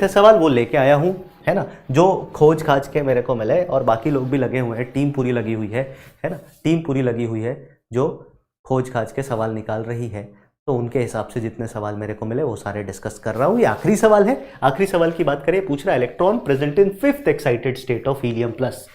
सवाल वो लेके आया हूँ, है ना, जो खोज खाज के मेरे को मिले और बाकी लोग भी लगे हुए हैं, टीम पूरी लगी हुई है ना, टीम पूरी लगी हुई है जो खोज खाज के सवाल निकाल रही है। तो उनके हिसाब से जितने सवाल मेरे को मिले वो सारे डिस्कस कर रहा हूँ। ये आखिरी सवाल है। आखिरी सवाल की बात करें, पूछ रहा है electron present in 5th excited state of helium plus,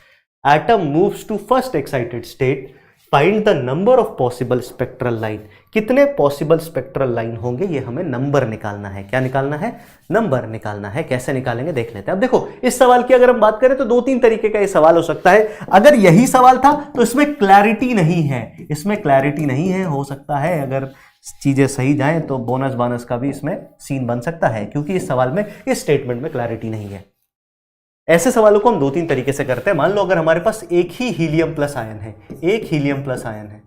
atom moves to 1st excited state, find the number of possible spectral line. कितने पॉसिबल स्पेक्ट्रल लाइन होंगे, ये हमें नंबर निकालना है। क्या निकालना है? नंबर निकालना है। कैसे निकालेंगे देख लेते हैं। अब देखो, इस सवाल की अगर हम बात करें तो 2-3 तरीके का ये सवाल हो सकता है। अगर यही सवाल था तो इसमें क्लैरिटी नहीं है, इसमें क्लैरिटी नहीं है। हो सकता है अगर चीजें सही जाएं तो बोनस बानस का भी इसमें सीन बन सकता है, क्योंकि इस सवाल में, इस स्टेटमेंट में क्लैरिटी नहीं है। ऐसे सवालों को हम 2-3 तरीके से करते हैं। मान लो अगर हमारे पास एक ही हीलियम प्लस आयन है, एक हीलियम प्लस आयन है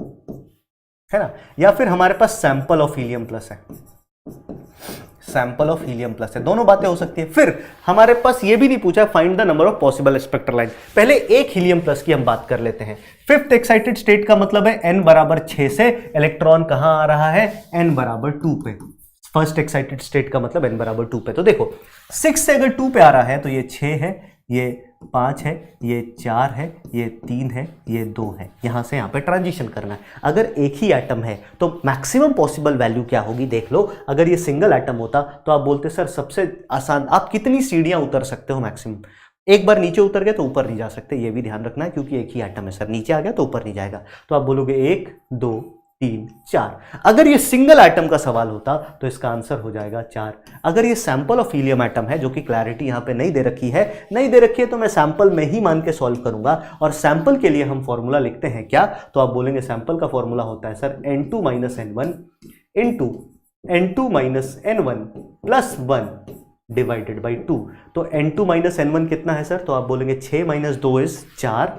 ना, या फिर हमारे पास सैंपल ऑफ हीलियम प्लस है, सैंपल ऑफ हीलियम प्लस है, दोनों बातें हो सकती है। फिर हमारे पास ये भी नहीं पूछा find the number of possible spectral line. पहले एक हीलियम प्लस की हम बात कर लेते हैं। 5th एक्साइटेड स्टेट का मतलब है n बराबर 6 से इलेक्ट्रॉन कहां आ रहा है, n बराबर 2 पे। 1st एक्साइटेड स्टेट का मतलब n बराबर 2 पे। तो देखो 6 से अगर 2 पे आ रहा है तो ये 6 है, ये 5 है, ये 4 है, ये 3 है, ये 2 है। यहां से यहां पे ट्रांजिशन करना है। अगर एक ही एटम है तो मैक्सिमम पॉसिबल वैल्यू क्या होगी देख लो। अगर ये सिंगल एटम होता तो आप बोलते सर सबसे आसान, आप कितनी सीढ़ियां उतर सकते हो मैक्सिमम। एक बार नीचे उतर गए तो ऊपर नहीं जा सकते, ये भी ध्यान रखना है, क्योंकि एक ही एटम है सर, नीचे आ गया तो ऊपर नहीं जाएगा। तो आप बोलोगे 1 2 3 4। अगर ये सिंगल एटम का सवाल होता तो इसका आंसर हो जाएगा 4। अगर ये सैंपल ऑफ हीलियम एटम है, जो कि क्लैरिटी यहां पे नहीं दे रखी है, तो मैं सैंपल में ही मान के सॉल्व करूंगा। और सैंपल के लिए हम फॉर्मूला लिखते हैं क्या, तो आप बोलेंगे सैंपल का फॉर्मूला होता है sir n2 - n1 into n2 - n1 plus 1 divided by 2। तो n2 - n1 कितना है सर, तो आप बोलेंगे 6 - 2 इज 4।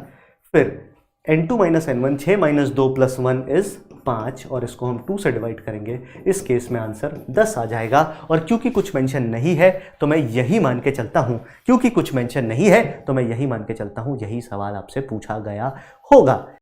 फिर n2 - n1, 6 - 2 प्लस 1 इज 5, और इसको हम 2 से डिवाइड करेंगे। इस केस में आंसर 10 आ जाएगा। और क्योंकि कुछ मेंशन नहीं है तो मैं यही मान के चलता हूं, क्योंकि कुछ मेंशन नहीं है तो मैं यही मान के चलता हूं, यही सवाल आपसे पूछा गया होगा।